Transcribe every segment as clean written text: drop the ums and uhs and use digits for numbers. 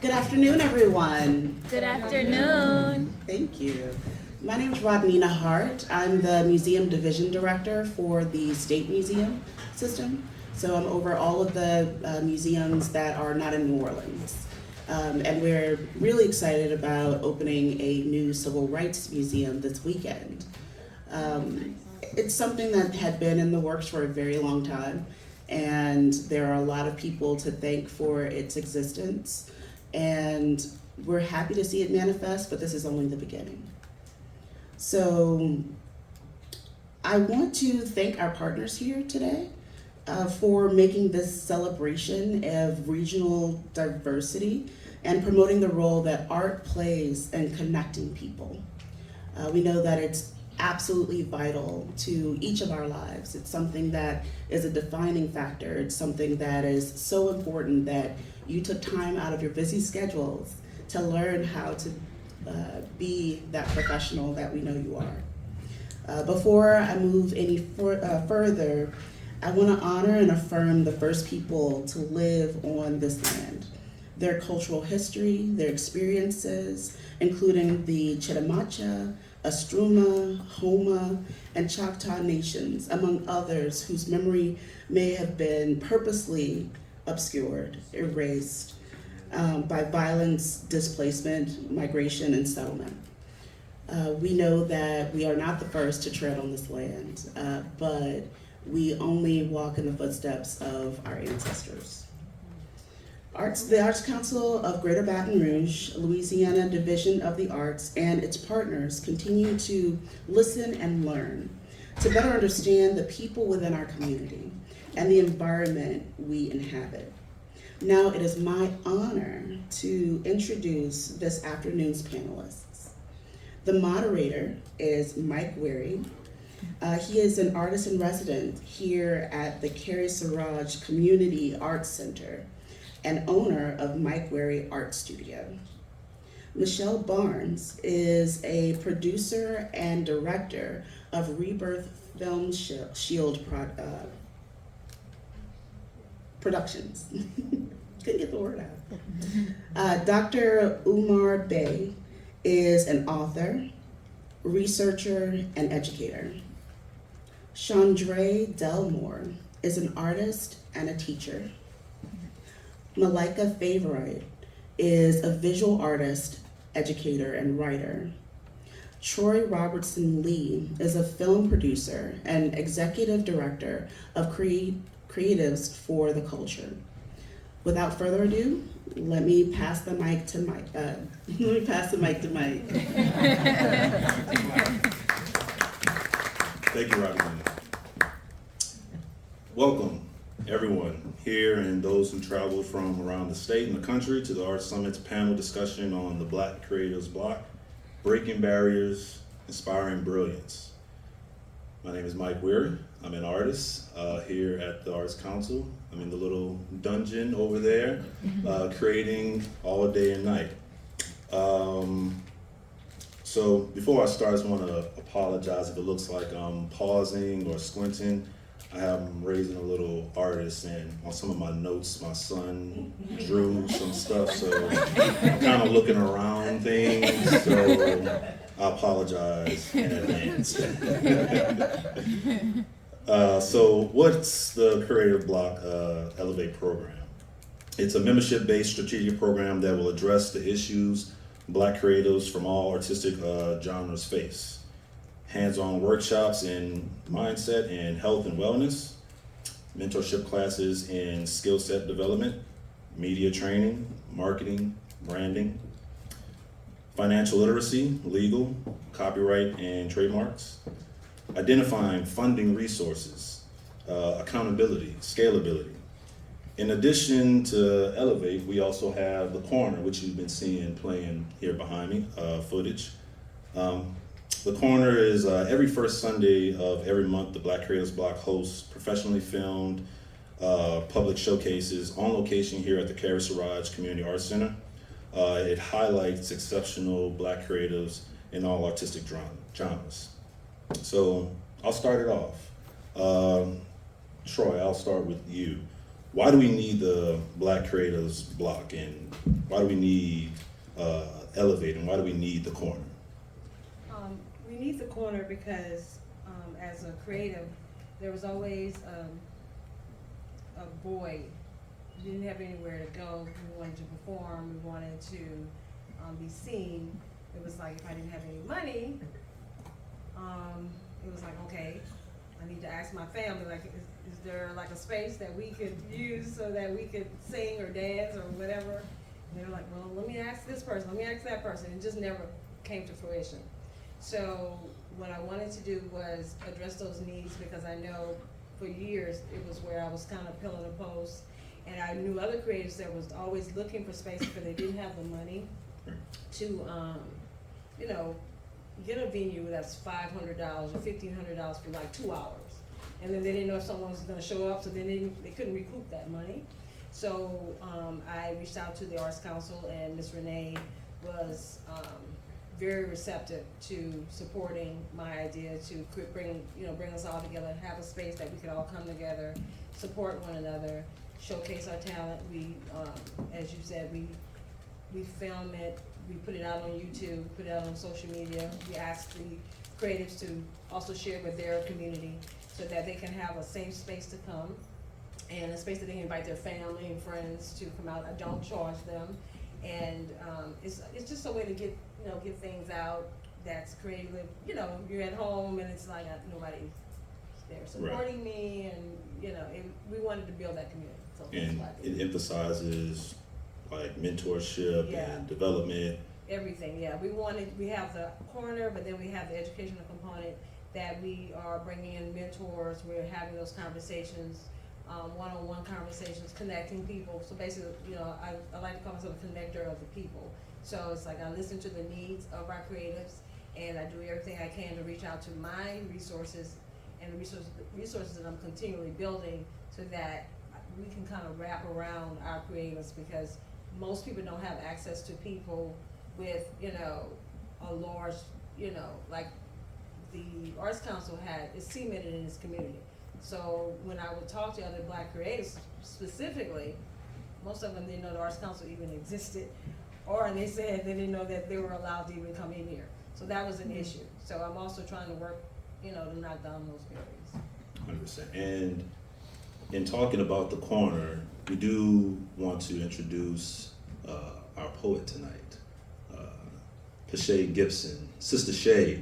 Good afternoon, everyone. Good afternoon. Thank you. My name is Rodnina Hart. I'm the Museum Division Director for the State Museum System. So I'm over all of the museums that are not in New Orleans. And we're really excited about opening a new civil rights museum this weekend. It's something that had been in the works for a very long time, and there are a lot of people to thank for its existence. And we're happy to see it manifest, but this is only the beginning. So I want to thank our partners here today for making this celebration of regional diversity and promoting the role that art plays in connecting people. We know that it's absolutely vital to each of our lives. It's something that is a defining factor. It's something that is so important that you took time out of your busy schedules to learn how to be that professional that we know you are. Before I move any further, I want to honor and affirm the first people to live on this land, their cultural history, their experiences, including the Chitimacha, Astruma, Homa, and Choctaw nations, among others whose memory may have been purposely obscured, erased by violence, displacement, migration, and settlement. We know that we are not the first to tread on this land, but we only walk in the footsteps of our ancestors. The Arts Council of Greater Baton Rouge, Louisiana Division of the Arts, and its partners continue to listen and learn to better understand the people within our community and the environment we inhabit. Now it is my honor to introduce this afternoon's panelists. The moderator is Mike Weary. He is an artist in residence here at the Carrie Siraj Community Arts Center and owner of Mike Weary Art Studio. Michelle Barnes is a producer and director of Rebirth Film Shield Productions. Couldn't get the word out. Dr. Umar Bey is an author, researcher, and educator. Chandra Delmore is an artist and a teacher. Malika Favorite is a visual artist, educator, and writer. Troy Robertson Lee is a film producer and executive director of Creatives for the Culture. Without further ado, let me pass the mic to Mike. Thank you, Rodney. Welcome, everyone here and those who traveled from around the state and the country to the Arts Summit's panel discussion on the Black Creatives Block, Breaking Barriers, Inspiring Brilliance. My name is Mike Weary. I'm an artist here at the Arts Council. I'm in the little dungeon over there, creating all day and night. So before I start, I just want to apologize if it looks like I'm pausing or squinting. I'm raising a little artist, and on some of my notes, my son drew some stuff, so I'm kind of looking around things, so I apologize in advance. So what's the Creative Block Elevate program? It's a membership-based strategic program that will address the issues Black creatives from all artistic genres face. Hands-on workshops in mindset and health and wellness, mentorship classes in skill set development, media training, marketing, branding, financial literacy, legal, copyright and trademarks, identifying funding resources, accountability, scalability. In addition to Elevate, we also have The Corner, which you've been seeing playing here behind me, footage. The Corner is every first Sunday of every month. The Black Creatives Block hosts professionally filmed public showcases on location here at the Carrie Siraj Community Arts Center. It highlights exceptional Black creatives in all artistic genres. So I'll start it off. Troy, I'll start with you. why do we need the Black Creatives Block, and why do we need Elevate, and why do we need the corner? We need the corner because as a creative, there was always a void. We didn't have anywhere to go. We wanted to perform. We wanted to be seen. It was like if I didn't have any money, it was like, okay, I need to ask my family, like, is there like a space that we could use so that we could sing or dance or whatever? And they were like, well, let me ask this person, let me ask that person. It just never came to fruition. So what I wanted to do was address those needs, because I know for years it was where I was kind of pillar to post, and I knew other creatives that was always looking for spaces, but they didn't have the money to, you know, get a venue that's $500 or $1,500 for like 2 hours. And then they didn't know if someone was gonna show up, so then they couldn't recoup that money. So I reached out to the Arts Council, and Ms. Renee was very receptive to supporting my idea to bring us all together, have a space that we could all come together, support one another, showcase our talent. We, as you said, we film it, we put it out on YouTube, put it out on social media. We ask the creatives to also share with their community so that they can have a safe space to come, and a space that they can invite their family and friends to come out. I don't charge them, and it's just a way to get things out that's creative. You know, you're at home and it's like nobody's there supporting me, and we wanted to build that community. So And it emphasizes like mentorship and development. Everything, yeah. We have the corner, but then we have the educational component that we are bringing in mentors. We're having those conversations, one-on-one conversations, connecting people. So basically, I like to call myself a connector of the people. So it's like I listen to the needs of our creatives, and I do everything I can to reach out to my resources and the resources that I'm continually building, so that we can kind of wrap around our creatives, because most people don't have access to people with, a large, like the Arts Council is cemented in its community. So when I would talk to other Black creatives specifically, most of them didn't know the Arts Council even existed, or they said they didn't know that they were allowed to even come in here. So that was an issue. So I'm also trying to work, to knock down those barriers. 100%. And in talking about the corner, we do want to introduce our poet tonight, Shay Gibson, Sister Shay.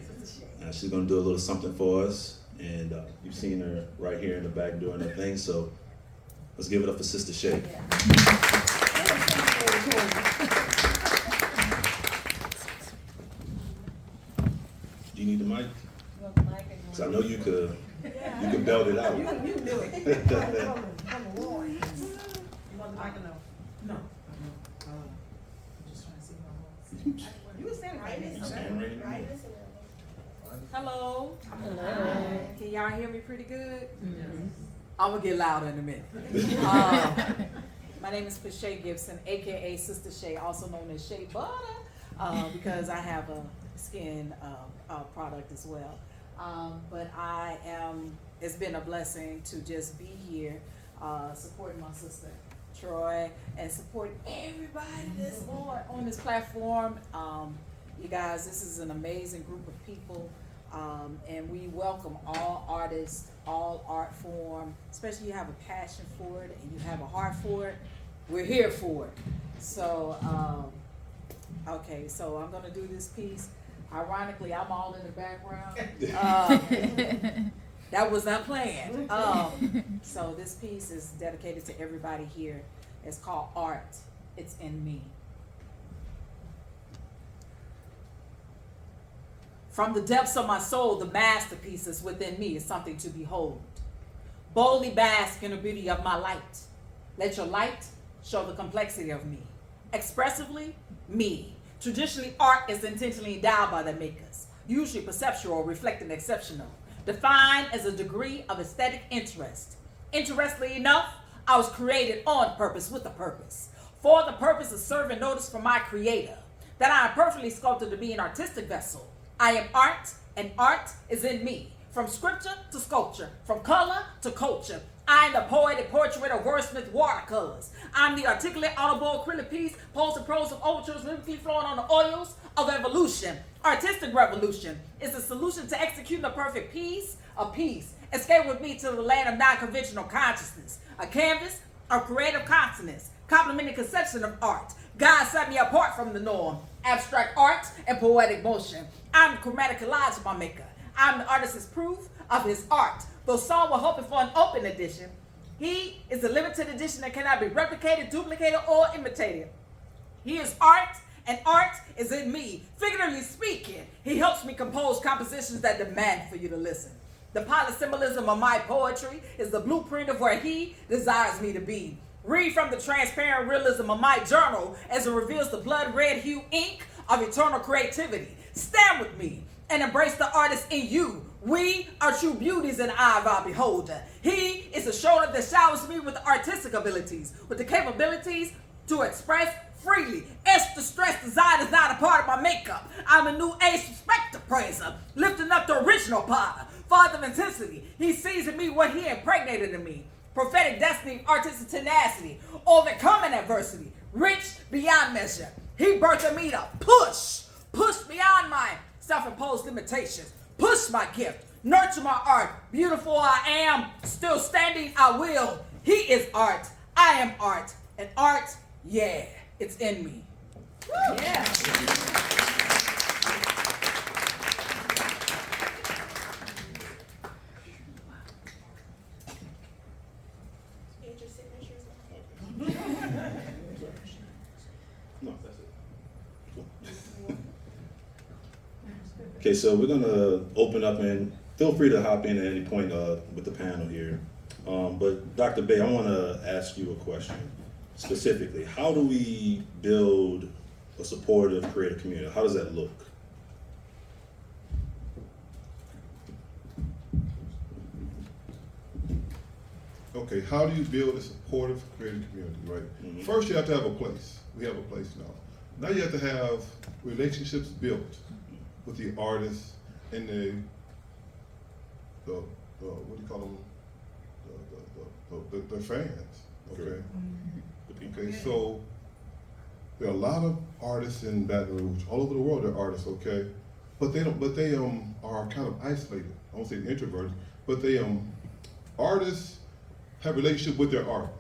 She's going to do a little something for us, and you've seen her right here in the back doing her thing, so let's give it up for Sister Shay. Do you need the mic? Because I know you could belt it out. You can do it. I'm a lawyer. You want the mic or no? No. I'm just trying to see my voice. You can stand right in. Stand right. Hello. Hello. Can y'all hear me pretty good? Mm-hmm. I'm gonna get louder in a minute. My name is Shay Gibson, aka Sister Shay, also known as Shea Butter, because I have a skin product as well. But it's been a blessing to just be here, supporting my sister Troy, and supporting everybody that's on this platform. You guys, this is an amazing group of people, and we welcome all artists, all art form, especially you have a passion for it and you have a heart for it. We're here for it. So, okay, so I'm gonna do this piece. Ironically, I'm all in the background. That was not planned. So this piece is dedicated to everybody here. It's called Art, It's in Me. From the depths of my soul, the masterpieces within me is something to behold. Boldly bask in the beauty of my light. Let your light show the complexity of me. Expressively, me. Traditionally, art is intentionally endowed by the makers, usually perceptual or reflecting exceptional, defined as a degree of aesthetic interest. Interestingly enough, I was created on purpose with a purpose, for the purpose of serving notice from my creator, that I am perfectly sculpted to be an artistic vessel. I am art, and art is in me. From scripture to sculpture, from color to culture, I'm the poetic portrait of wordsmith watercolors. I'm the articulate audible acrylic piece, poems and prose of overtures rhythmically flowing on the oils of evolution. Artistic revolution is the solution to executing the perfect piece of peace. Escape with me to the land of non-conventional consciousness. A canvas of creative consonance, complementing conception of art. God set me apart from the norm. Abstract art and poetic motion. I'm the chromatic collage of my maker. I'm the artist's proof of his art. Though some were hoping for an open edition, he is the limited edition that cannot be replicated, duplicated, or imitated. He is art, and art is in me. Figuratively speaking, he helps me compose compositions that demand for you to listen. The polysymbolism of my poetry is the blueprint of where he desires me to be. Read from the transparent realism of my journal as it reveals the blood red hue ink of eternal creativity. Stand with me and embrace the artist in you. We are true beauties in the eye of our beholder. He is the shoulder that showers me with artistic abilities, with the capabilities to express freely. Extra stress design is not a part of my makeup. I'm a new age perspective praiser, lifting up the original potter. Father of intensity, he sees in me what he impregnated in me. Prophetic destiny, artistic tenacity, overcoming adversity, rich beyond measure. He birthed in me to push beyond my self-imposed limitations, push my gift, nurture my art. Beautiful I am, still standing I will. He is art, I am art, and art, yeah, it's in me. Yeah. No, that's it. Cool. Okay, so we're gonna open up and feel free to hop in at any point with the panel here. But Dr. Bay, I wanna ask you a question specifically. How do we build a supportive creative community? How does that look? Okay, how do you build a supportive creative community, right? Mhm. First, you have to have a place. We have a place now. Now you have to have relationships built with the artists and the what do you call them? The fans. Okay. The people. Okay. So there are a lot of artists in Baton Rouge, all over the world. They're artists, okay, but they don't. But they are kind of isolated. I won't say introverted, but they artists have a relationship with their art,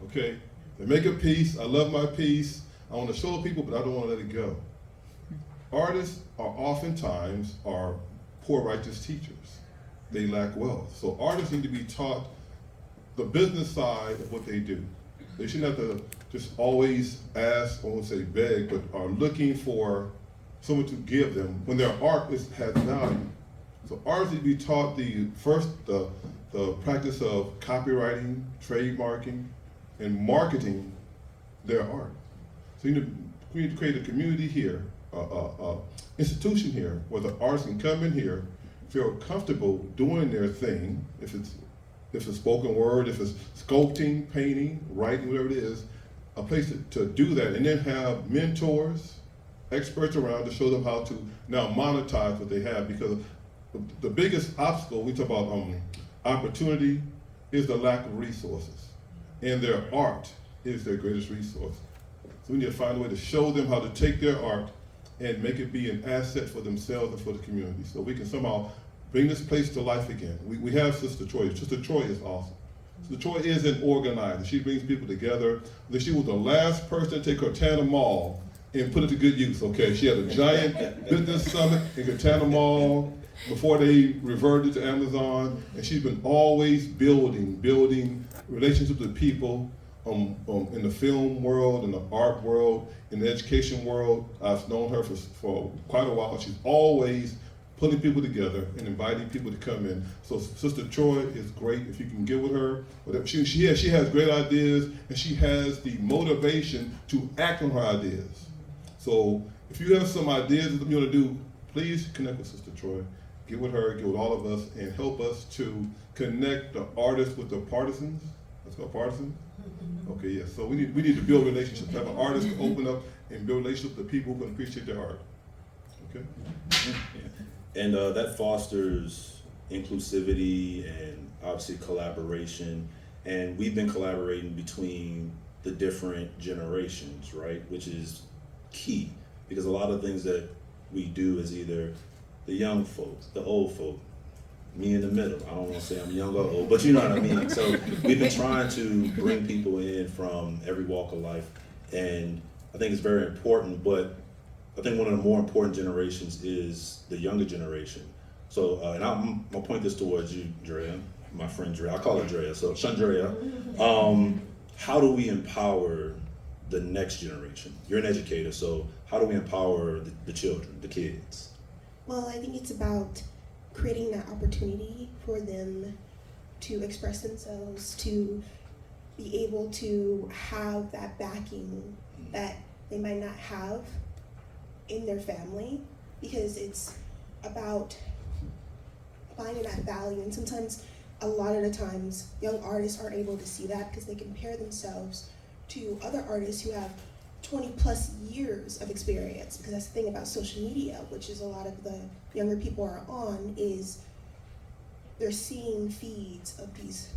okay? They make a piece, I love my piece, I want to show people, but I don't want to let it go. Artists are oftentimes poor righteous teachers. They lack wealth. So artists need to be taught the business side of what they do. They shouldn't have to just always ask, I won't say beg, but are looking for someone to give them when their art has value. So artists need to be taught the practice of copywriting, trademarking, and marketing their art. So you need to create a community here, institution here, where the artists can come in here, feel comfortable doing their thing. If it's spoken word, if it's sculpting, painting, writing, whatever it is, a place to do that, and then have mentors, experts around to show them how to now monetize what they have. Because the biggest obstacle we talk about opportunity is the lack of resources, and their art is their greatest resource. So we need to find a way to show them how to take their art and make it be an asset for themselves and for the community, so we can somehow bring this place to life again. We have Sister Troy. Sister Troy is awesome. Sister Troy is an organizer. She brings people together. She was the last person to take Cortana Mall and put it to good use, okay? She had a giant business summit in Cortana Mall before they reverted to Amazon, and she's been always building relationships with people in the film world, in the art world, in the education world. I've known her for quite a while. She's always putting people together and inviting people to come in. So Sister Troy is great if you can get with her. She has great ideas, and she has the motivation to act on her ideas. So if you have some ideas that you want to do, please connect with Sister Troy. Get with her, get with all of us, and help us to connect the artists with the partisans. Let's go, partisans? Okay, yes. So we need to build relationships, have an artist to open up and build relationships with people who can appreciate their art. Okay? Yeah. And that fosters inclusivity and obviously collaboration. and we've been collaborating between the different generations, right? Which is key, because a lot of things that we do is either the young folks, the old folk, me in the middle. I don't want to say I'm young or old, but you know what I mean. So we've been trying to bring people in from every walk of life, and I think it's very important. But I think one of the more important generations is the younger generation. So, and I'll point this towards you, Drea, my friend Drea. I call her Drea, so Chandrea. How do we empower the next generation? You're an educator, so how do we empower the children, the kids? Well, I think it's about creating that opportunity for them to express themselves, to be able to have that backing that they might not have in their family, because it's about finding that value. And sometimes, a lot of the times, young artists aren't able to see that because they compare themselves to other artists who have 20 plus years of experience. Because that's the thing about social media, which is a lot of the younger people are on, is they're seeing feeds of these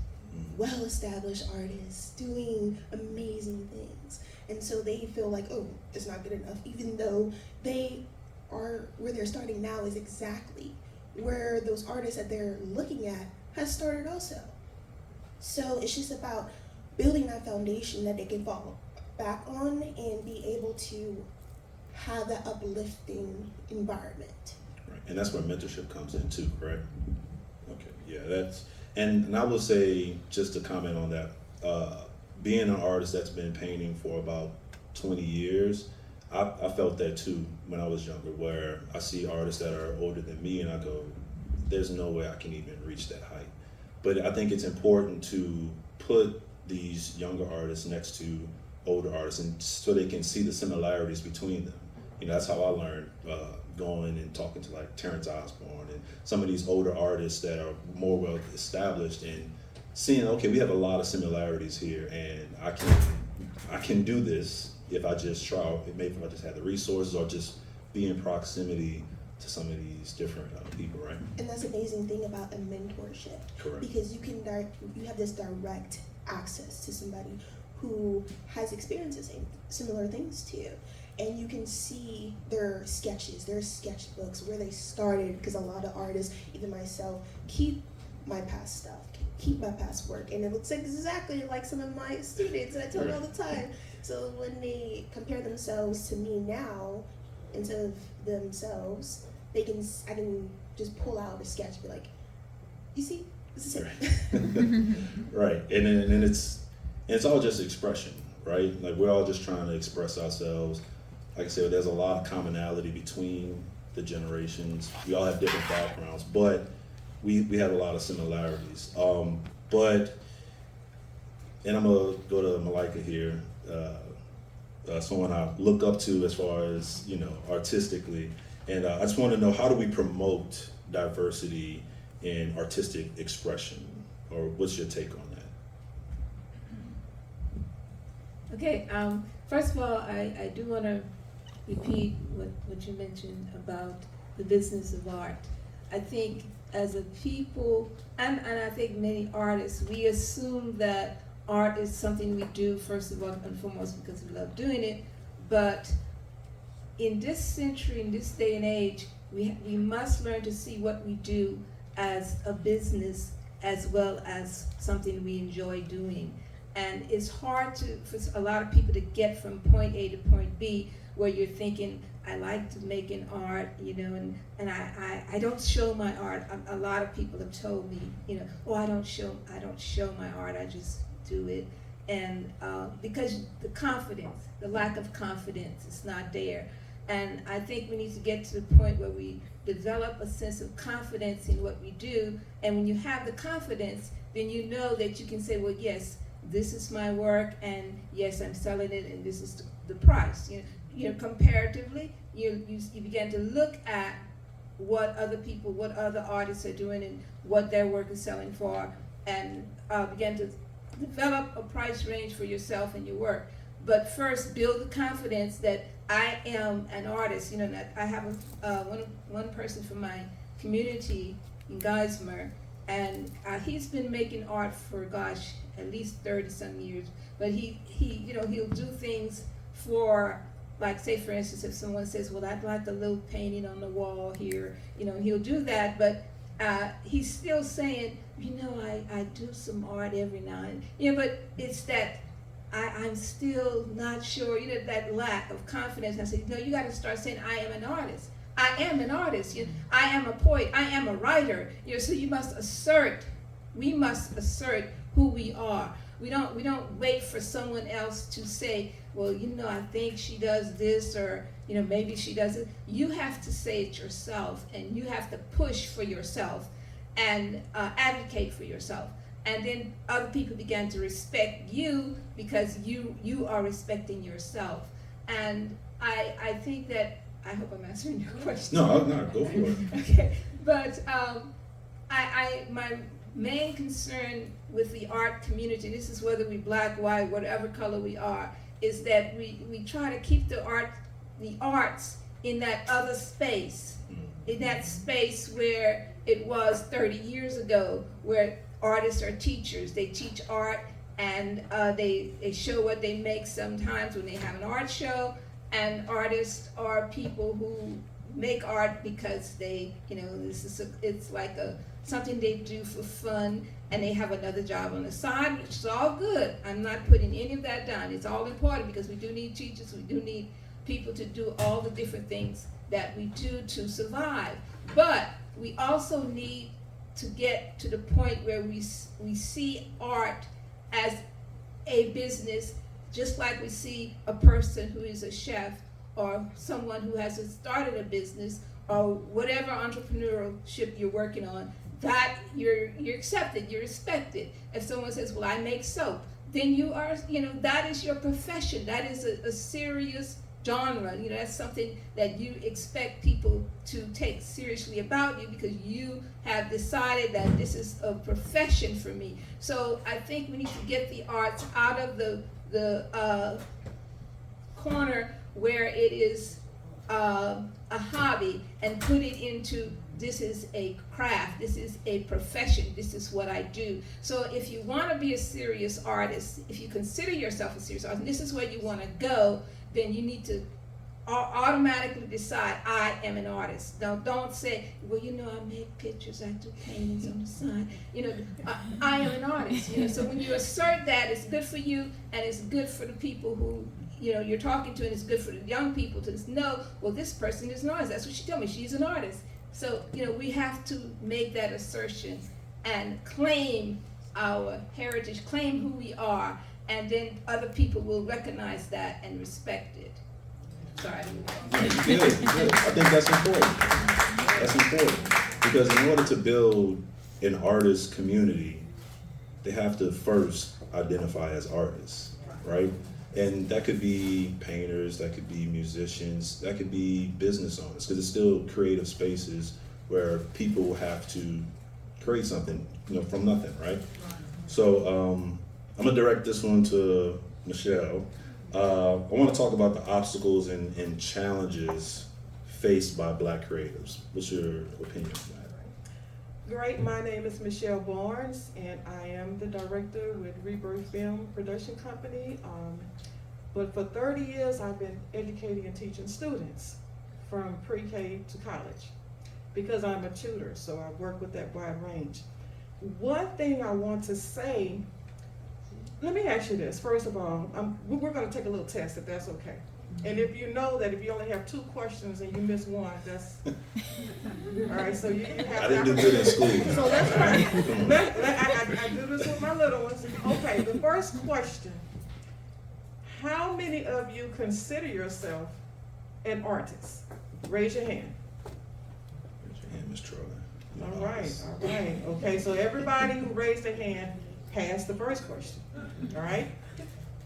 well-established artists doing amazing things. And so they feel like, oh, it's not good enough, even though they are, where they're starting now is exactly where those artists that they're looking at has started also. So it's just about building that foundation that they can fall back on and be able to have that uplifting environment. Right. And that's where mentorship comes in too, correct? Okay, yeah, that's, and I will say, just to comment on that, being an artist that's been painting for about 20 years, I felt that too when I was younger, where I see artists that are older than me and I go, there's no way I can even reach that height. But I think it's important to put these younger artists next to older artists, and so they can see the similarities between them. You know, that's how I learned, going and talking to like Terrence Osborne and some of these older artists that are more well established, and seeing, okay, we have a lot of similarities here, and I can do this if I just try, maybe if I just had the resources or just be in proximity to some of these different people, right? And that's the amazing thing about a mentorship. Correct. Because you have this direct access to somebody who has experienced the same similar things to you. And you can see their sketches, their sketchbooks, where they started, because a lot of artists, even myself, keep my past stuff, keep my past work, and it looks exactly like some of my students, and I tell them all the time. So when they compare themselves to me now, instead of themselves, I can just pull out a sketch and be like, you see, this is it. Right, and then it's all just expression, right? Like, we're all just trying to express ourselves. Like I said, there's a lot of commonality between the generations. We all have different backgrounds, but we have a lot of similarities. And I'm gonna go to Malika here, someone I look up to as far as, you know, artistically. And I just want to know, how do we promote diversity in artistic expression? Or what's your take on that? Okay, first of all, I do want to repeat what you mentioned about the business of art. I think as a people, and I think many artists, we assume that art is something we do first of all and foremost because we love doing it, but in this century, in this day and age, we must learn to see what we do as a business as well as something we enjoy doing. And it's hard for a lot of people to get from point A to point B, where you're thinking, I like to make an art, you know, and I don't show my art. A lot of people have told me, you know, oh, I don't show my art, I just do it. And because the confidence, the lack of confidence is not there. And I think we need to get to the point where we develop a sense of confidence in what we do. And when you have the confidence, then you know that you can say, well, yes, this is my work, and yes, I'm selling it, and this is the price. You know, comparatively, you begin to look at what other artists are doing and what their work is selling for, and begin to develop a price range for yourself and your work. But first, build the confidence that I am an artist. You know, that I have one person from my community in Geismar, and he's been making art for, gosh, at least 30 some years. But he he'll do things for, like, say for instance, if someone says, well, I'd like a little painting on the wall here, he'll do that, but he's still saying, I do some art every now and then. But it's that I'm still not sure, that lack of confidence. I said, no, you got to start saying, I am an artist. I am an artist. I am a poet. I am a writer. So we must assert who we are. We don't wait for someone else to say, well, I think she does this, or maybe she does it. You have to say it yourself, and you have to push for yourself and advocate for yourself. And then other people began to respect you because you are respecting yourself. And I think that, I hope I'm answering your question. No, go for it. Okay, but my main concern with the art community, this is whether we black, white, whatever color we are, is that we try to keep the arts in that other space, in that space where it was 30 years ago, where artists are teachers. They teach art, and they show what they make sometimes when they have an art show. And artists are people who make art because they, it's like something they do for fun, and they have another job on the side, which is all good. I'm not putting any of that down. It's all important because we do need teachers, we do need people to do all the different things that we do to survive. But we also need to get to the point where we see art as a business, just like we see a person who is a chef or someone who has started a business or whatever entrepreneurship you're working on, that you're accepted, you're respected. If someone says, well, I make soap, then you are, that is your profession. That is a serious genre. That's something that you expect people to take seriously about you because you have decided that this is a profession for me. So I think we need to get the arts out of the corner where it is a hobby and put it into, this is a craft, this is a profession, this is what I do. So if you want to be a serious artist, if you consider yourself a serious artist, and this is where you want to go, then you need to automatically decide, I am an artist. Now, don't say, well, I make pictures, I do paintings on the side. I am an artist. So when you assert that, it's good for you, and it's good for the people who you're talking to, and it's good for the young people to know, well, this person is an artist. That's what she told me. She's an artist. So we have to make that assertion and claim our heritage, claim who we are, and then other people will recognize that and respect it. Sorry. Good. I think that's important. That's important because in order to build an artist community, they have to first identify as artists, right? And that could be painters, that could be musicians, that could be business owners, because it's still creative spaces where people have to create something, from nothing, right? So I'm gonna direct this one to Michelle. I want to talk about the obstacles and challenges faced by Black creatives. What's your opinion on that? Great. My name is Michelle Barnes, and I am the director with Rebirth Film Production Company. But for 30 years, I've been educating and teaching students from pre-K to college because I'm a tutor, so I work with that wide range. One thing I want to say, let me ask you this. First of all, we're going to take a little test, if that's okay. And if you know that if you only have 2 questions and you miss one, that's all right. So you have. I didn't do good in school. So that's right. I do this with my little ones. Okay, the first question: how many of you consider yourself an artist? Raise your hand. Raise your hand, Ms. Troy. All right. Okay, so everybody who raised their hand passed the first question. All right.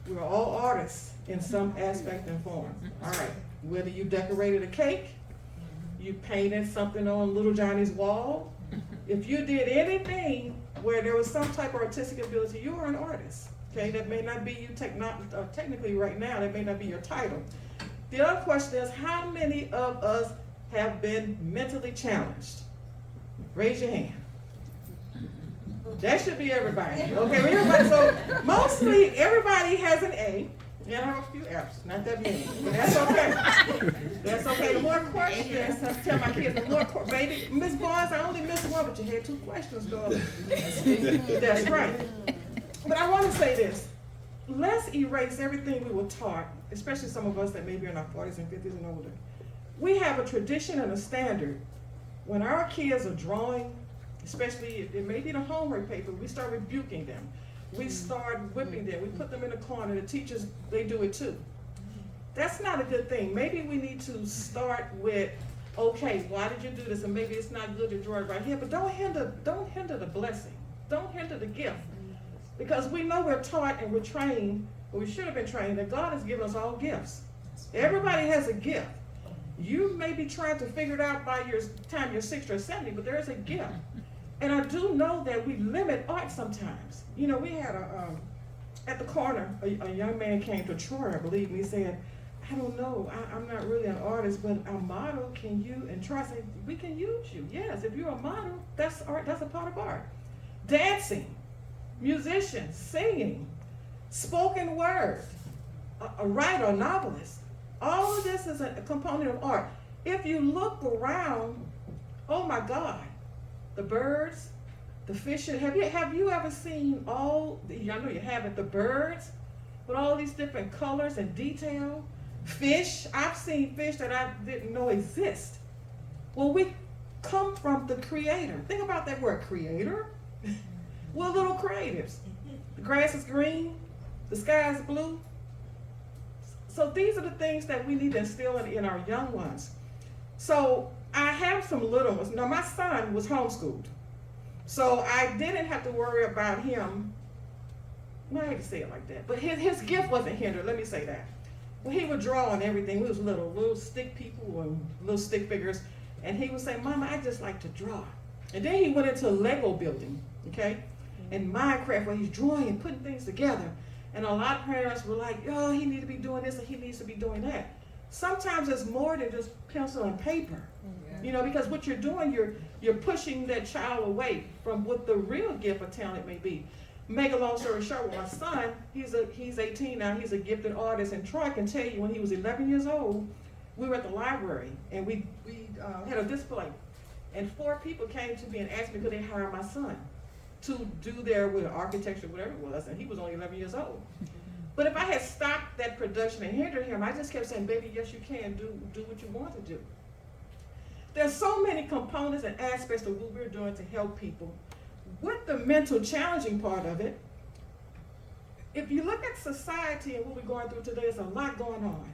We're all artists in some aspect and form. All right. Whether you decorated a cake, you painted something on little Johnny's wall, if you did anything where there was some type of artistic ability, you are an artist. Okay, that may not be you technically right now, that may not be your title. The other question is, how many of us have been mentally challenged? Raise your hand. That should be everybody. Okay, everybody. So mostly everybody has an A. And I have a few F's, not that many, but that's okay. That's okay. The more questions, I tell my kids, the more baby, Miss Barnes, I only missed one, but you had 2 questions, daughter. That's right. But I want to say this. Let's erase everything we were taught, especially some of us that may be in our 40s and 50s and older. We have a tradition and a standard. When our kids are drawing, especially it may be the homework paper, we start rebuking them. We start whipping them. We put them in a corner. The teachers, they do it too. That's not a good thing. Maybe we need to start with, okay, why did you do this? And maybe it's not good to draw it right here, but don't hinder the blessing. Don't hinder the gift. Because we know we're taught and we're trained, or we should have been trained, that God has given us all gifts. Everybody has a gift. You may be trying to figure it out by your time you're 60 or 70, but there is a gift. And I do know that we limit art sometimes. You know, we had at the corner, a young man came to Troy, I believe, and he said, I don't know, I'm not really an artist, but a model, can you? And Troy said, we can use you. Yes, if you're a model, that's art, that's a part of art. Dancing, musicians, singing, spoken word, a writer, a novelist. All of this is a component of art. If you look around, oh my God, the birds, the fish. Have you ever seen I know you haven't, the birds with all these different colors and detail? Fish, I've seen fish that I didn't know exist. Well, we come from the Creator. Think about that word, Creator. We're little creatives. The grass is green, the sky is blue. So these are the things that we need to instill in our young ones. So I have some little ones. Now my son was homeschooled. So I didn't have to worry about him. Well, I hate to say it like that, but his gift wasn't hindered, let me say that. When he would draw and everything, we was little stick people and little stick figures, and he would say, Mama, I just like to draw. And then he went into Lego building, okay? And Minecraft, where he's drawing and putting things together. And a lot of parents were like, oh, he needs to be doing this and he needs to be doing that. Sometimes it's more than just pencil and paper. You know, because what you're doing, you're pushing that child away from what the real gift or talent may be. Make a long story short, with my son, he's 18 now, he's a gifted artist, and Troy can tell you when he was 11 years old, we were at the library, and we had a display, and 4 people came to me and asked me could they hire my son to do their architecture, whatever it was, and he was only 11 years old. But if I had stopped that production and hindered him, I just kept saying, baby, yes, you can, do what you want to do. There's so many components and aspects of what we're doing to help people. With the mental challenging part of it, if you look at society and what we're going through today, there's a lot going on.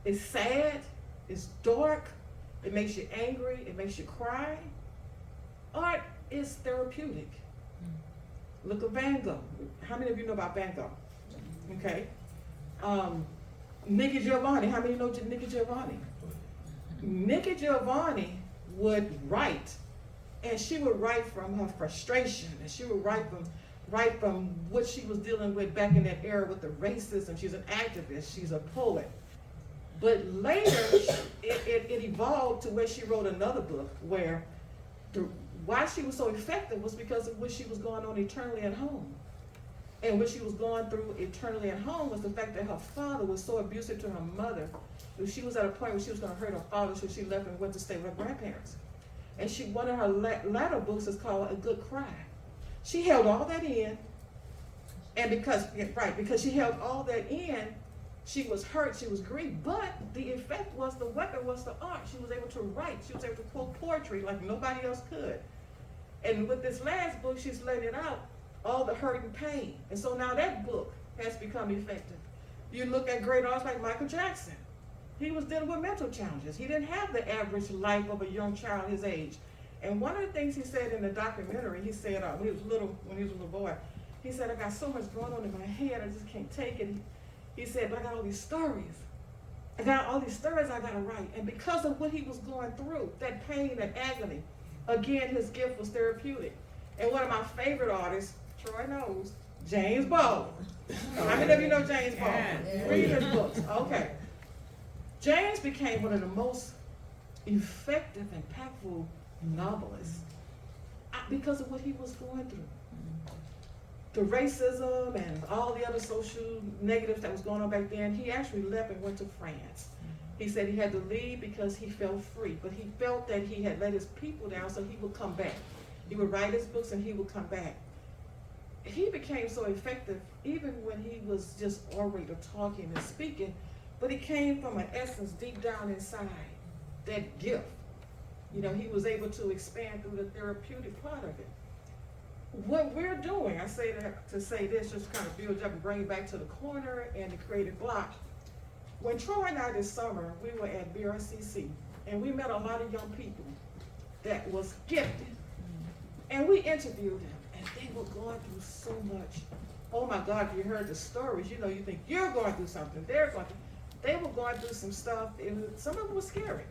It's sad, it's dark, it makes you angry, it makes you cry. Art is therapeutic. Look at Van Gogh. How many of you know about Van Gogh? Okay. Nikki Giovanni, how many know Nikki Giovanni? Nikki Giovanni would write, and she would write from her frustration, and she would write from what she was dealing with back in that era with the racism. She's an activist, she's a poet. But later, it evolved to where she wrote another book where why she was so effective was because of what she was going on eternally at home. And what she was going through eternally at home was the fact that her father was so abusive to her mother. She was at a point where she was going to hurt her father, so she left and went to stay with her grandparents. And one of her latter books is called A Good Cry. She held all that in, and because she held all that in, she was hurt, she was grieved, but the effect was, the weapon was the art. She was able to write, she was able to quote poetry like nobody else could. And with this last book, she's letting it out, all the hurt and pain. And so now that book has become effective. You look at great artists like Michael Jackson. He was dealing with mental challenges. He didn't have the average life of a young child his age. And one of the things he said in the documentary, he said when he was a little boy, he said, I got so much going on in my head, I just can't take it. He said, but I got all these stories. I got to write. And because of what he was going through, that pain and agony, again, his gift was therapeutic. And one of my favorite artists, Troy knows, James Baldwin. How many of you know James Baldwin? Read his books. Okay. James became one of the most effective, impactful novelists because of what he was going through. the racism and all the other social negatives that was going on back then, he actually left and went to France. He said he had to leave because he felt free, but he felt that he had let his people down, so he would come back. He would write his books and he would come back. He became so effective even when he was just orator talking and speaking, but it came from an essence deep down inside, that gift. You know, he was able to expand through the therapeutic part of it. What we're doing, I say that to say this, just kind of build up and bring it back to the corner and the creative block. When Troy and I this summer, we were at BRCC, and we met a lot of young people that was gifted. And we interviewed them, and they were going through so much. Oh my God, if you heard the stories, you know, you think you're going through something, they're going through. They were going through some stuff, and some of it was scary.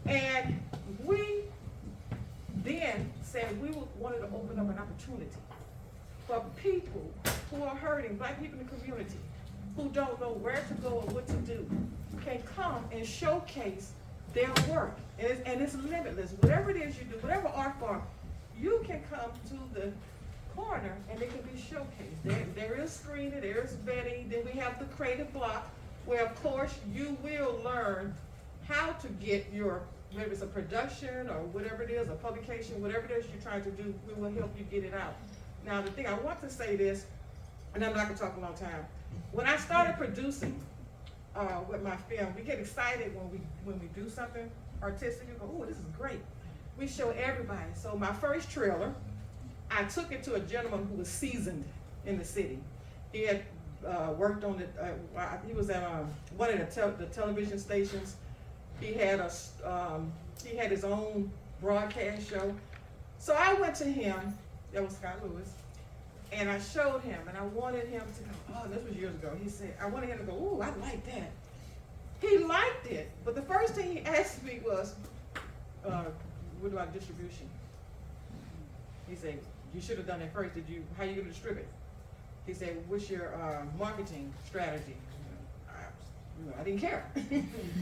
And we then said we wanted to open up an opportunity for people who are hurting, Black people in the community, who don't know where to go or what to do, can come and showcase their work. And it's limitless. Whatever it is you do, whatever art form, you can come to the corner and it can be showcased. There is screening, there is vetting, then we have the creative block, where of course you will learn how to get your, whether it's a production or whatever it is, a publication, whatever it is you're trying to do, we will help you get it out. Now the thing I want to say this, and I'm not gonna talk a long time. When I started producing with my film, we get excited when we do something artistic. You go, oh, this is great. We show everybody. So my first trailer, I took it to a gentleman who was seasoned in the city. He had worked on it. He was at one of the television stations. He had his own broadcast show. So I went to him. That was Scott Lewis. And I showed him, and I wanted him to go, oh, this was years ago. He said, I wanted him to go, ooh, I like that. He liked it, but the first thing he asked me was, what about distribution? He said, you should have done that first. How you gonna distribute? He said, what's your marketing strategy? I didn't care.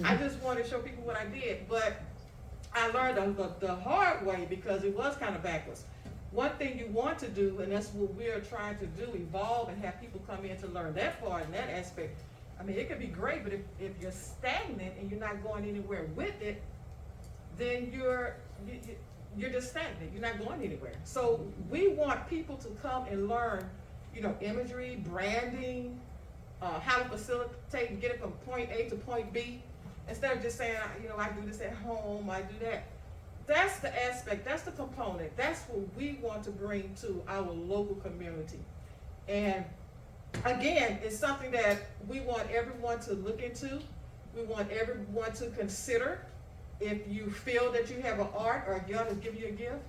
I just wanted to show people what I did, but I learned the hard way because it was kind of backwards. One thing you want to do, and that's what we're trying to do, evolve and have people come in to learn that part and that aspect. I mean, it could be great, but if you're stagnant and you're not going anywhere with it, then you're just stagnant. You're not going anywhere. So we want people to come and learn, you know, imagery, branding, how to facilitate and get it from point A to point B, instead of just saying, you know, I do this at home, I do that. That's the aspect, that's the component, that's what we want to bring to our local community. And again, it's something that we want everyone to look into. We want everyone to consider. If you feel that you have an art or God has given you a gift,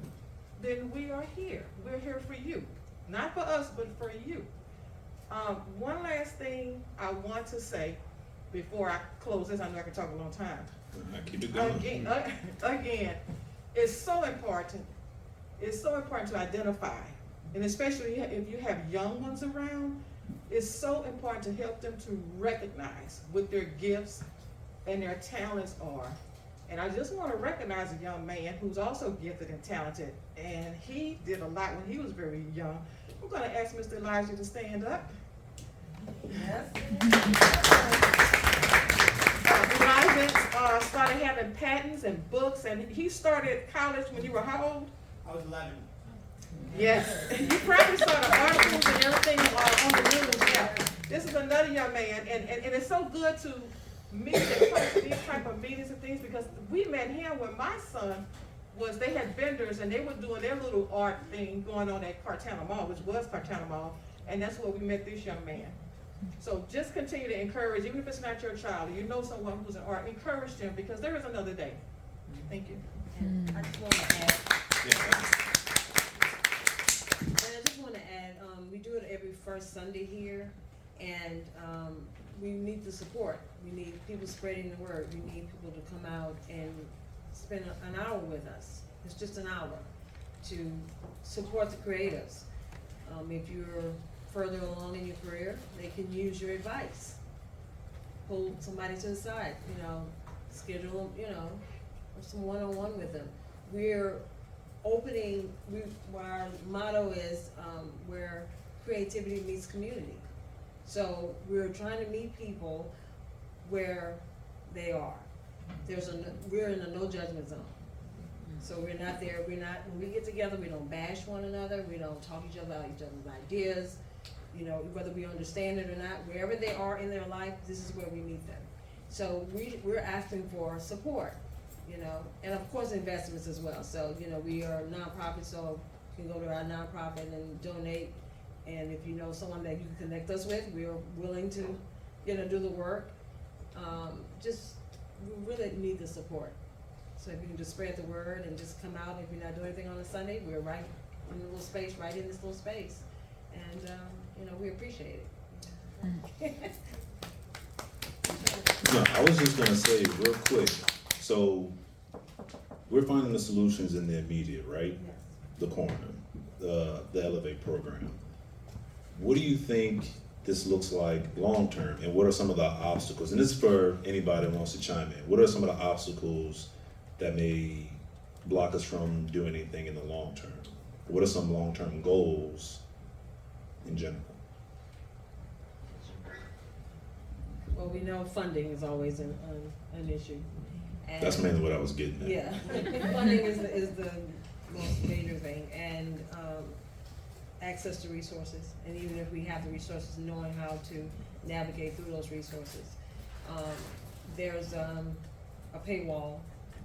then we are here. We're here for you. Not for us, but for you. One last thing I want to say before I close this. I know I can talk a long time. Keep it going. Again, it's so important. It's so important to identify, and especially if you have young ones around, it's so important to help them to recognize what their gifts and their talents are. And I just want to recognize a young man who's also gifted and talented, and he did a lot when he was very young. We're going to ask Mr. Elijah to stand up. Yes. Elijah started having patents and books, and he started college when you were how old? I was 11. Yes. You probably saw the articles and everything on the news. Yeah. This is another young man, and it's so good to meet these type of meetings and things, because we met him when my son was, they had vendors and they were doing their little art thing going on at Cartana Mall, which was Cartana Mall, and that's where we met this young man. So just continue to encourage, even if it's not your child, or you know someone who's in art, encourage them, because there is another day. Thank you. And I just want to add, we do it every first Sunday here, and we need the support. We need people spreading the word. We need people to come out and spend an hour with us. It's just an hour to support the creatives. If you're further along in your career, they can use your advice. Pull somebody to the side, you know, schedule, you know, or some one-on-one with them. We're opening, our motto is, we're creativity meets community. So we're trying to meet people where they are. We're in a no judgment zone. So we're not there, when we get together, we don't bash one another, we don't talk each other about each other's ideas, you know, whether we understand it or not, wherever they are in their life, this is where we meet them. So we're asking for support, you know, and of course investments as well. So, you know, we are a nonprofit, so you can go to our nonprofit and donate. And if you know someone that you can connect us with, we are willing to, you know, do the work. We really need the support. So if you can just spread the word and just come out, if you're not doing anything on a Sunday, we're right in the little space, right in this little space. And, you know, we appreciate it. No, I was just gonna say real quick, so we're finding the solutions in the immediate, right? The corner, the Elevate program. What do you think this looks like long-term, and what are some of the obstacles? And this is for anybody that wants to chime in. What are some of the obstacles that may block us from doing anything in the long term? What are some long-term goals in general? Well, we know funding is always an issue. And That's mainly what I was getting at. yeah, funding is the most major thing, and access to resources. And even if we have the resources, knowing how to navigate through those resources. There's a paywall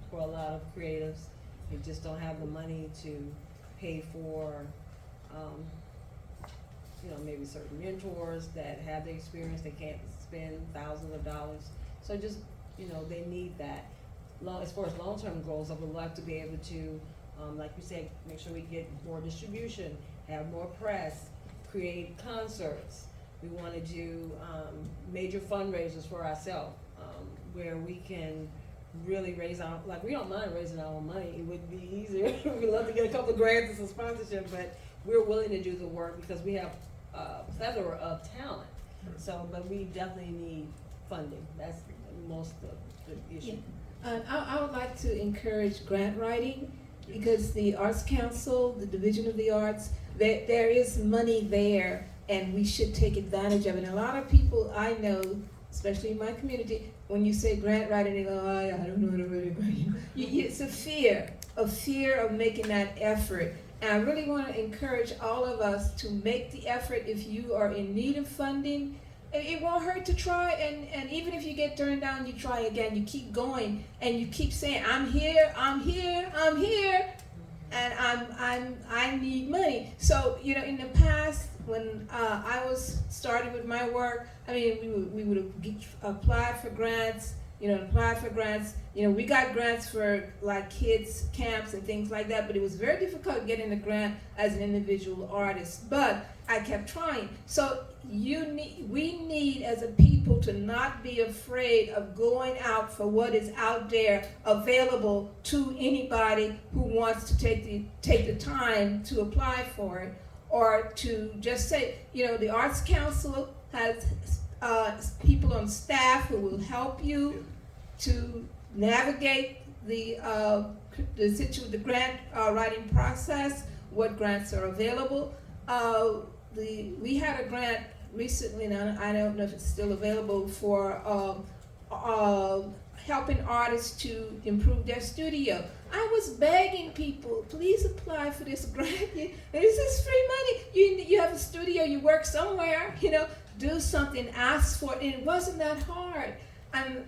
for a lot of creatives. They just don't have the money to pay for, you know, maybe certain mentors that have the experience. They can't spend thousands of dollars. So just, you know, they need that. As far as long-term goals, I would like to be able to, like you said, make sure we get more distribution, have more press, create concerts. We want to do major fundraisers for ourselves, where we can really raise our, like, we don't mind raising our own money. It would be easier. We'd love to get a couple of grants and some sponsorship, but we're willing to do the work because we have a plethora of talent. So, but we definitely need funding. That's most of the issue. I would like to encourage grant writing, because the Arts Council, the Division of the Arts, there is money there, and we should take advantage of it. And a lot of people I know, especially in my community, when you say grant writing, they go, oh, I don't know how to write a grant. It's a fear of making that effort. And I really want to encourage all of us to make the effort. If you are in need of funding, it won't hurt to try, and even if you get turned down, you try again. You keep going, and you keep saying, I'm here, and I need money. So, you know, in the past, when I was starting with my work, I mean, we would apply for grants. We got grants for like kids camps and things like that, but it was very difficult getting a grant as an individual artist. But I kept trying. So we need as a people to not be afraid of going out for what is out there available to anybody who wants to take the time to apply for it, or to just say, you know, the Arts Council has people on staff who will help you to navigate the grant writing process, what grants are available. We had a grant recently, and I don't know if it's still available, for helping artists to improve their studio. I was begging people, please apply for this grant. This is free money. You have a studio, you work somewhere, you know, do something, ask for it. And it wasn't that hard. And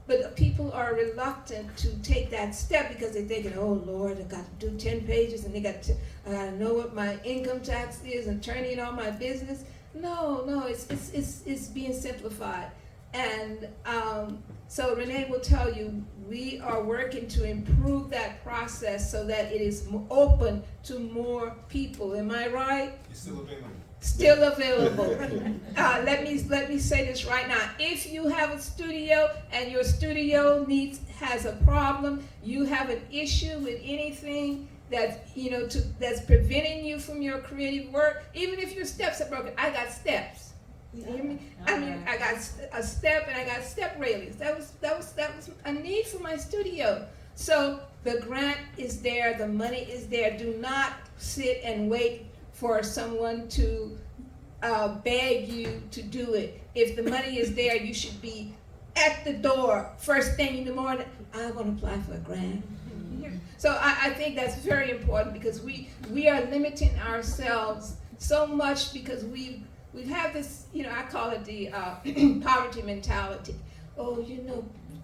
but people are reluctant to take that step because they're thinking, oh Lord, I got to do 10 pages, and I got to know what my income tax is and turn in all my business. No, it's being simplified. And so Renee will tell you, we are working to improve that process so that it is open to more people. Am I right? It's still available. Still available. Let me say this right now. If you have a studio and your studio has a problem, you have an issue with anything that that's preventing you from your creative work, even if your steps are broken. I got steps. You hear me? I mean, I got a step and I got step railings. That was a need for my studio. So the grant is there, the money is there. Do not sit and wait for someone to beg you to do it. If the money is there, you should be at the door first thing in the morning. I want to apply for a grant. So I think that's very important, because we are limiting ourselves so much because we've had this, I call it the poverty mentality. Oh,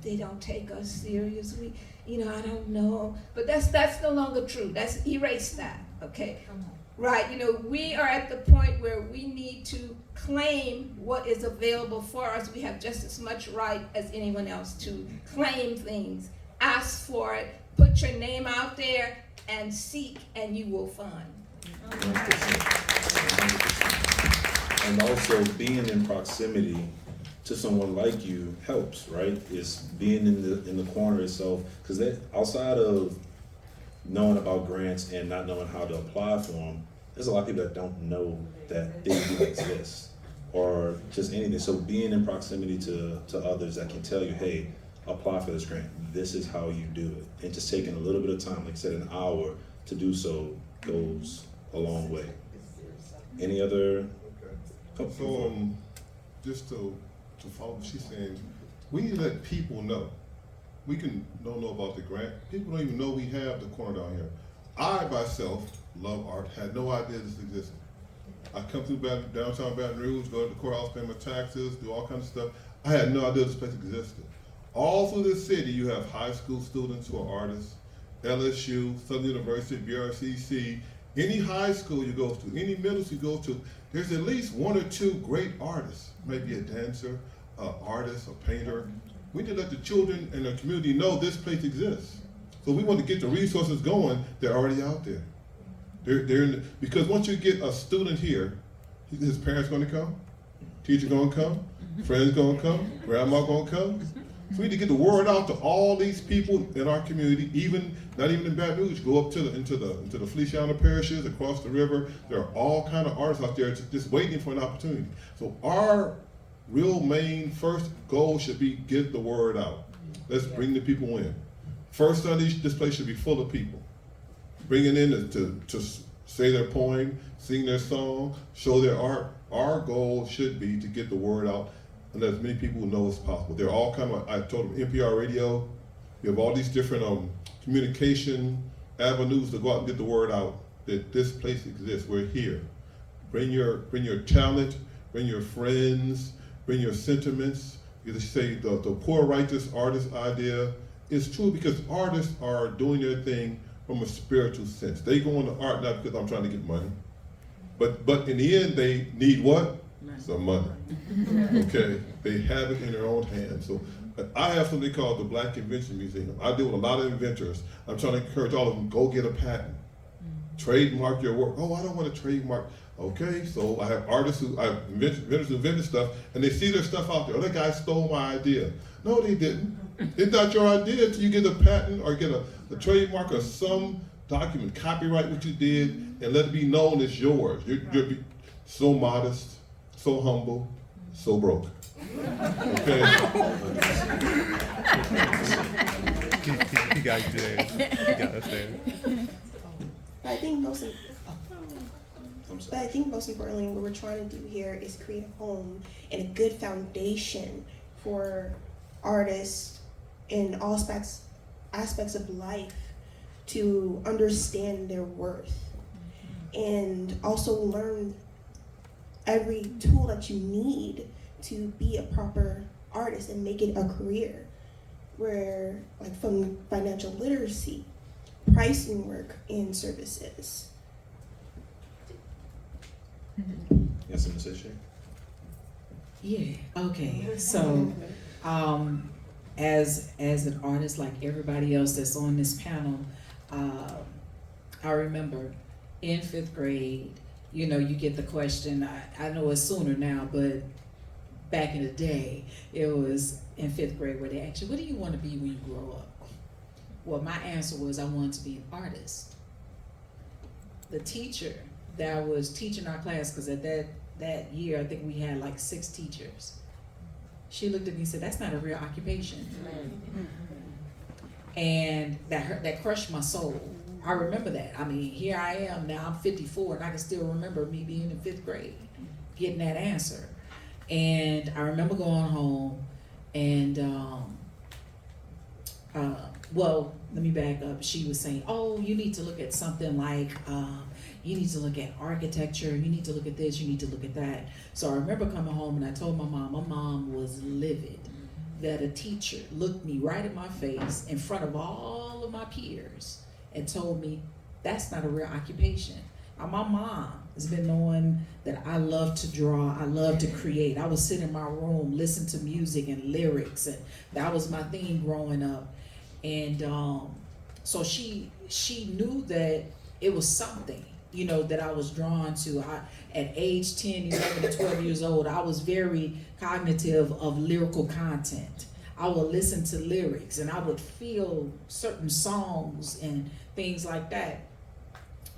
they don't take us seriously. I don't know. But that's no longer true. That's erase that, okay? Right, we are at the point where we need to claim what is available for us. We have just as much right as anyone else to claim things, ask for it, put your name out there, and seek, and you will find. 100%. And also being in proximity to someone like you helps, right? It's being in the corner itself, because outside of knowing about grants and not knowing how to apply for them, there's a lot of people that don't know that they do exist, or just anything. So being in proximity to others that can tell you, hey, apply for this grant, this is how you do it. And just taking a little bit of time, like I said, an hour to do so goes a long way. Any other? So just to follow what she's saying, we need to let people know. We don't know about the grant. People don't even know we have the corner down here. I myself love art, had no idea this existed. I come through downtown Baton Rouge, go to the courthouse, pay my taxes, do all kinds of stuff. I had no idea this place existed. All through this city, you have high school students who are artists, LSU, Southern University, BRCC, any high school you go to, any middle school you go to, there's at least one or two great artists, maybe a dancer, an artist, a painter. We need to let the children and the community know this place exists. So we want to get the resources going, they're already out there. Because once you get a student here, his parents gonna come, teacher gonna come, friends gonna come, grandma gonna come. So we need to get the word out to all these people in our community, not even in Baton Rouge. Go up into the Feliciana parishes, across the river. There are all kind of artists out there just waiting for an opportunity. So our real main first goal should be get the word out. Let's bring the people in. First Sunday, this place should be full of people. Bringing in to say their poem, sing their song, show their art. Our goal should be to get the word out and let as many people know as possible. They're all kind of, I told them, NPR radio. You have all these different communication avenues to go out and get the word out that this place exists. We're here. Bring your talent, bring your friends, bring your sentiments. You say the poor righteous artist idea is true, because artists are doing their thing from a spiritual sense. They go into art not because I'm trying to get money, but in the end they need what? Some money. Okay, they have it in their own hands. So I have something called the Black Invention Museum. I deal with a lot of inventors. I'm trying to encourage all of them, go get a patent. Trademark your work. Oh, I don't want to trademark. Okay, so I have inventors who invented stuff, and they see their stuff out there. Oh, that guy stole my idea. No, they didn't. It's not your idea until you get a patent or get a trademark or some document, copyright what you did, and let it be known it's yours. You're so modest, so humble, so broke. Okay? You got us there. I think most importantly, what we're trying to do here is create a home and a good foundation for artists in all aspects of life to understand their worth, and also learn every tool that you need to be a proper artist and make it a career, where like from financial literacy, pricing work in services. Yes, Ms. Shay? Yeah, okay, so, as an artist like everybody else that's on this panel, I remember in 5th grade, you get the question, I know it's sooner now, but back in the day, it was in 5th grade where they asked you, what do you want to be when you grow up? Well, my answer was I wanted to be an artist. The teacher that was teaching our class, because at that year, I think we had like 6 teachers. She looked at me and said, that's not a real occupation. And that crushed my soul. I remember that. I mean, here I am now, I'm 54, and I can still remember me being in 5th grade, getting that answer. And I remember going home and, well, let me back up. She was saying, oh, you need to look at something like, you need to look at architecture, you need to look at this, you need to look at that. So I remember coming home and I told my mom was livid that a teacher looked me right in my face in front of all of my peers and told me that's not a real occupation. Now, my mom has been knowing that I love to draw, I love to create. I would sit in my room, listen to music and lyrics, and that was my thing growing up. And so she knew that it was something, you know, that I was drawn to. At age 10, 11, and 12 years old, I was very cognitive of lyrical content. I would listen to lyrics and I would feel certain songs and things like that.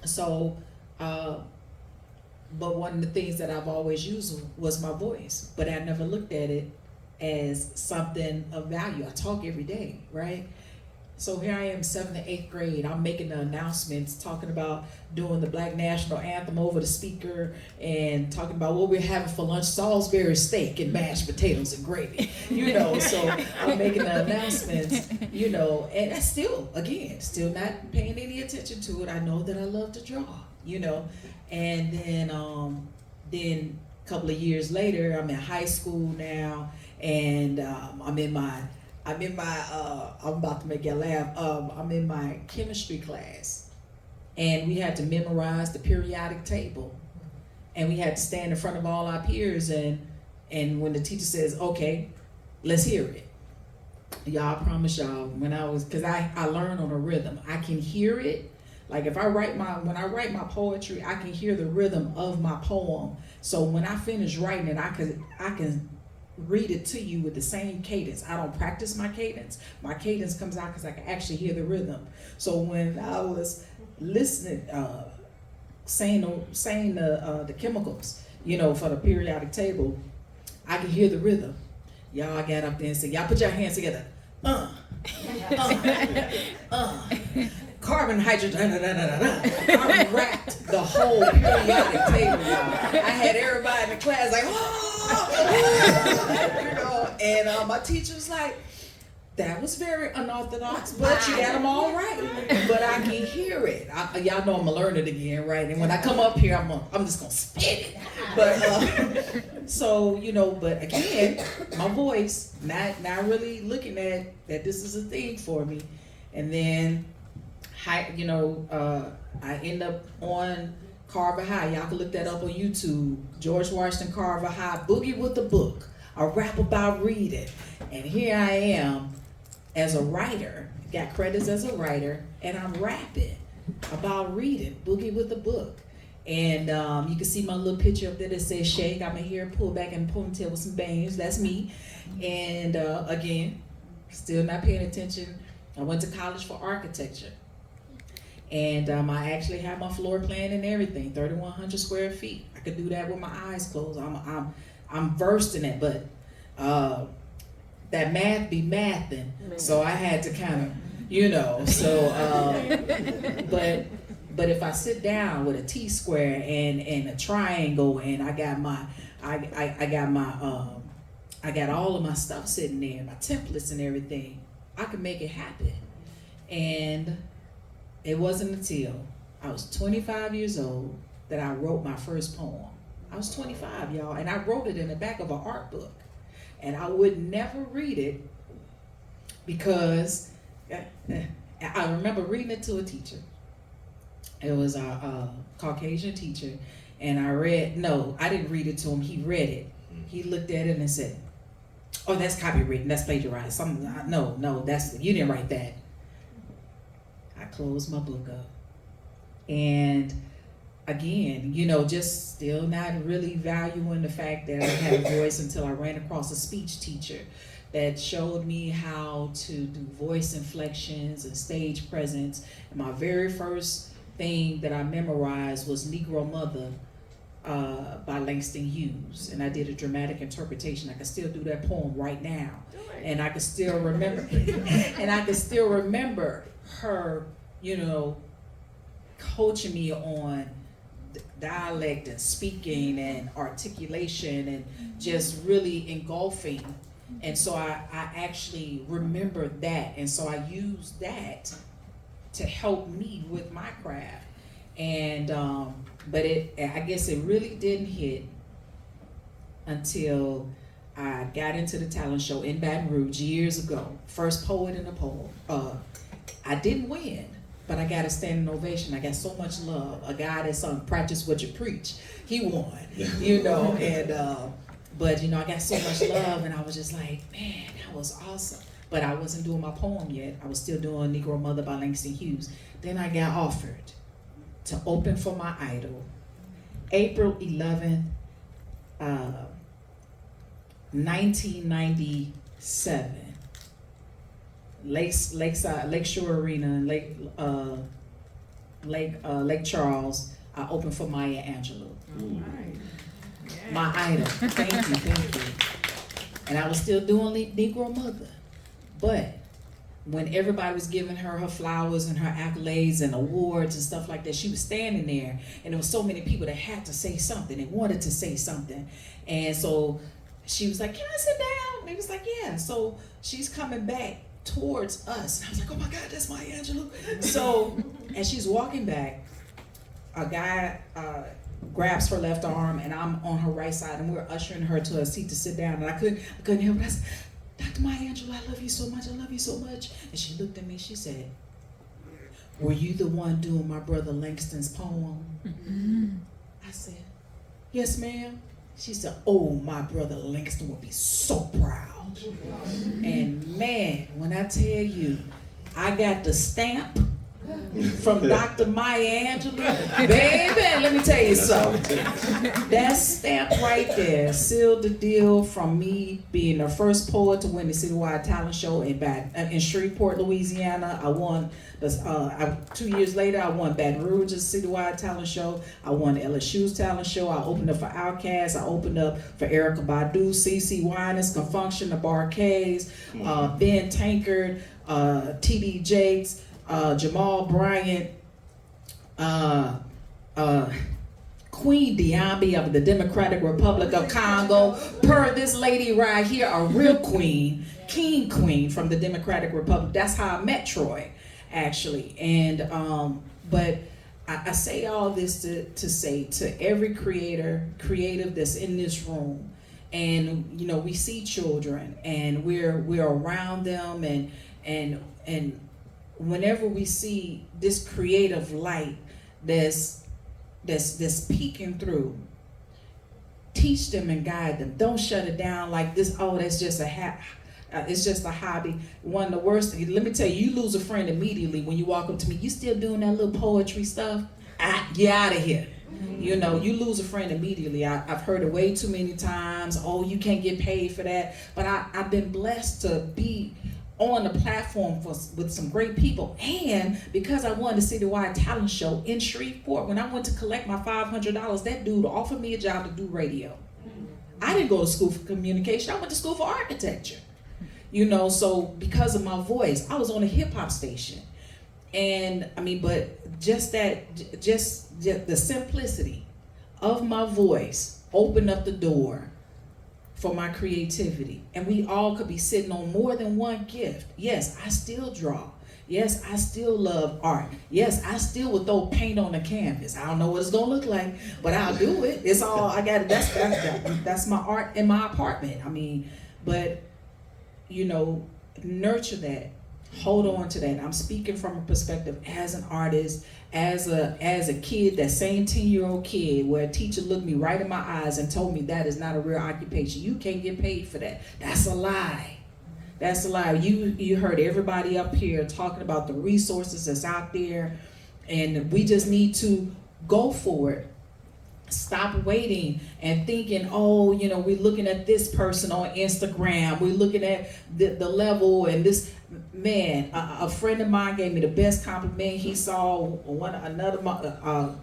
So, but one of the things that I've always used was my voice, but I never looked at it as something of value. I talk every day, right? So here I am, 7th and 8th grade. I'm making the announcements, talking about doing the Black National Anthem over the speaker and talking about what we're having for lunch, Salisbury steak and mashed potatoes and gravy, you know. So I'm making the announcements, you know, and I still not paying any attention to it. I know that I love to draw, you know. And then a couple of years later, I'm in high school now, and I'm about to make you laugh. I'm in my chemistry class, and we had to memorize the periodic table, and we had to stand in front of all our peers, and when the teacher says, "Okay, let's hear it," y'all, I promise y'all, because I learn on a rhythm. I can hear it. Like when I write my poetry, I can hear the rhythm of my poem. So when I finish writing it, I can read it to you with the same cadence. I don't practice my cadence. My cadence comes out because I can actually hear the rhythm. So when I was listening, saying the chemicals, you know, for the periodic table, I could hear the rhythm. Y'all got up there and said, y'all put your hands together. Carbon, hydrogen, I rapped the whole periodic table, y'all. I had everybody in the class like, you know, and my teacher was like, that was very unorthodox, but you got them all right. But I can hear it. Y'all know I'm gonna learn it again, right? And when I come up here, I'm just gonna spit it. But so, you know, but again, my voice, not really looking at that this is a thing for me. And then I end up on Carver High. Y'all can look that up on YouTube. George Washington Carver High, Boogie with the Book, a rap about reading. And here I am as a writer, got credits as a writer, and I'm rapping about reading, Boogie with the Book. And you can see my little picture up there that says Shay. Got my hair pulled back in a ponytail with some bangs. That's me. And again, still not paying attention. I went to college for architecture. And I actually have my floor plan and everything, 3,100 square feet. I could do that with my eyes closed. I'm versed in it, but that math be mathing, so I had to kind of, you know. So, but if I sit down with a T-square and a triangle, and I got all of my stuff sitting there, my templates and everything, I could make it happen. And it wasn't until I was 25 years old that I wrote my first poem. I was 25, y'all, and I wrote it in the back of an art book. And I would never read it because I remember reading it to a teacher. It was a Caucasian teacher, and I didn't read it to him, he read it. He looked at it and said, "Oh, that's copywritten, that's plagiarized. No, you didn't write that." I closed my book up. And again, you know, just still not really valuing the fact that I had a voice until I ran across a speech teacher that showed me how to do voice inflections and stage presence. And my very first thing that I memorized was Negro Mother by Langston Hughes. And I did a dramatic interpretation. I can still do that poem right now. And I can still remember, her, you know, coaching me on dialect and speaking and articulation and just really engulfing. And so I actually remembered that, and so I used that to help me with my craft. And but I guess it really didn't hit until I got into the talent show in Baton Rouge years ago. First poet in the poll. I didn't win, but I got a standing ovation. I got so much love. A guy that sung "Practice What You Preach," he won. You know, and but you know, I got so much love, and I was just like, man, that was awesome. But I wasn't doing my poem yet. I was still doing Negro Mother by Langston Hughes. Then I got offered to open for my idol, April 11th, 1997. Lakeshore Arena in Lake Charles. I opened for Maya Angelou. My idol. Thank you. And I was still doing Negro Mother. But when everybody was giving her flowers and her accolades and awards and stuff like that, she was standing there, and there was so many people that had to say something. They wanted to say something. And so she was like, "Can I sit down?" And he was like, "Yeah." So she's coming back towards us. And I was like, "Oh my God, that's Maya Angelou." So as she's walking back, a guy grabs her left arm, and I'm on her right side, and we're ushering her to a seat to sit down. And I couldn't help it. I said, "Dr. Maya Angelou, I love you so much. I love you so much." And she looked at me. She said, "Were you the one doing my brother Langston's poem?" I said, "Yes, ma'am." She said, "Oh, my brother Langston would be so proud." And man, when I tell you, I got the stamp from Dr. Maya Angelou, baby, let me tell you something. That stamp right there sealed the deal from me being the first poet to win the citywide talent show in Shreveport, Louisiana. I won 2 years later. I won Baton Rouge's citywide talent show. I won LSU's talent show. I opened up for Outkast. I opened up for Erykah Badu, CeCe Winans, Confunction, the Barcades, Ben Tankard, T.D. Jakes, Jamal Bryant, Queen Diambi of the Democratic Republic of Congo, per this lady right here, a real queen, King Queen from the Democratic Republic. That's how I met Troy, actually. And but I say all this to say to every creative that's in this room, and you know, we see children and we're around them, and whenever we see this creative light that's peeking through, teach them and guide them. Don't shut it down like this. Oh, that's just it's just a hobby. One of the worst. Let me tell you, you lose a friend immediately when you walk up to me. You still doing that little poetry stuff? Get out of here. You know, you lose a friend immediately. I've heard it way too many times. Oh, you can't get paid for that. But I've been blessed to be on the platform with some great people, and because I won the citywide talent show in Shreveport, when I went to collect my $500, that dude offered me a job to do radio. I didn't go to school for communication. I went to school for architecture. You know, so because of my voice, I was on a hip hop station, and I mean, but just the simplicity of my voice opened up the door for my creativity. And we all could be sitting on more than one gift. Yes, I still draw. Yes, I still love art. Yes, I still would throw paint on the canvas. I don't know what it's gonna look like, but I'll do it. It's all I got. That's my art in my apartment. I mean, but you know, nurture that. Hold on to that. I'm speaking from a perspective as an artist, as a kid, that same 10-year-old kid where a teacher looked me right in my eyes and told me that is not a real occupation. You can't get paid for that. That's a lie. That's a lie. You heard everybody up here talking about the resources that's out there, and we just need to go for it. Stop waiting and thinking, oh, you know, we're looking at this person on Instagram. We're looking at the level and this. Man, a friend of mine gave me the best compliment. He saw another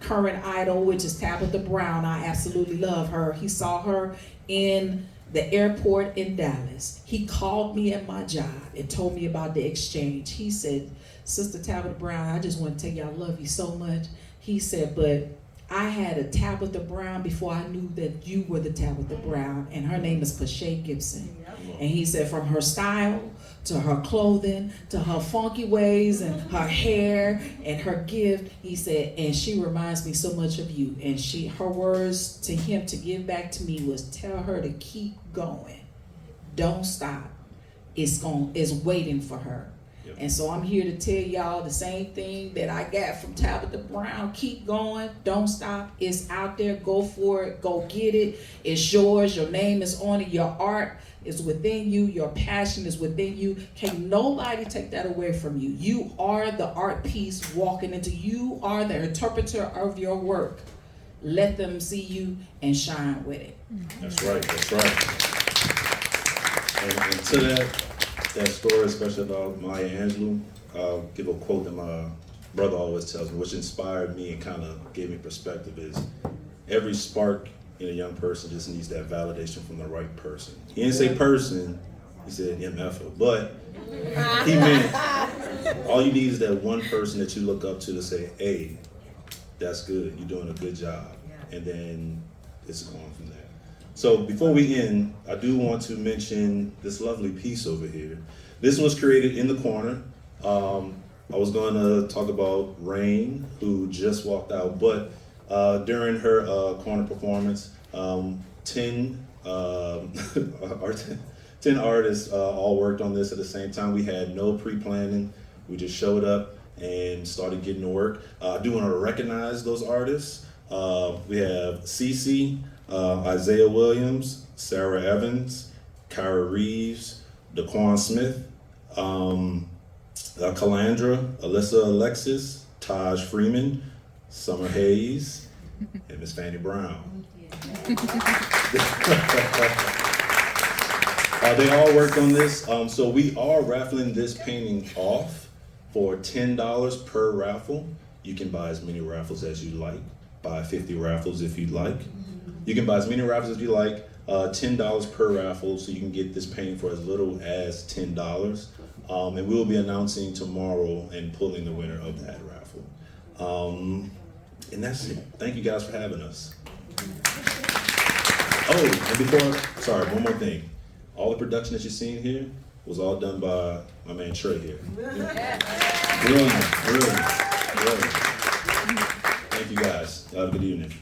current idol, which is Tabitha Brown. I absolutely love her. He saw her in the airport in Dallas. He called me at my job and told me about the exchange. He said, "Sister Tabitha Brown, I just want to tell you I love you so much. He said, but I had a Tabitha Brown before I knew that you were the Tabitha Brown, and her name is Pashay Gibson. And he said, from her style to her clothing to her funky ways and her hair and her gift, he said, and she reminds me so much of you. And her words to him to give back to me was, tell her to keep going, don't stop. It's waiting for her. Yep. And so I'm here to tell y'all the same thing that I got from Tabitha Brown. Keep going, don't stop. It's out there, go for it, go get it. It's yours, your name is on it, your art is within you, your passion is within you. Can't nobody take that away from you. You are the art piece walking into, you are the interpreter of your work. Let them see you and shine with it. That's right, that's right. And to that story, especially about Maya Angelou, I'll give a quote that my brother always tells me, which inspired me and kind of gave me perspective, is every spark in a young person just needs that validation from the right person. He didn't say person, he said MF, but he meant all you need is that one person that you look up to say, hey, that's good, you're doing a good job. And then it's going from there. So before we end, I do want to mention this lovely piece over here. This was created in the corner. I was going to talk about Rain, who just walked out, but during her corner performance, 10 artists all worked on this at the same time. We had no pre-planning. We just showed up and started getting to work. I do want to recognize those artists. We have Cece, Isaiah Williams, Sarah Evans, Kyra Reeves, Daquan Smith, Calandra, Alyssa Alexis, Taj Freeman, Summer Hayes, and Miss Fanny Brown. They all worked on this. So we are raffling this painting off for $10 per raffle. You can buy as many raffles as you like. Buy 50 raffles if you'd like. You can buy as many raffles as you like. $10 per raffle, so you can get this painting for as little as $10. And we'll be announcing tomorrow and pulling the winner of that raffle. And that's it. Thank you guys for having us. Oh, and one more thing. All the production that you're seeing here was all done by my man Trey here. Brilliant. Thank you guys. Have a good evening.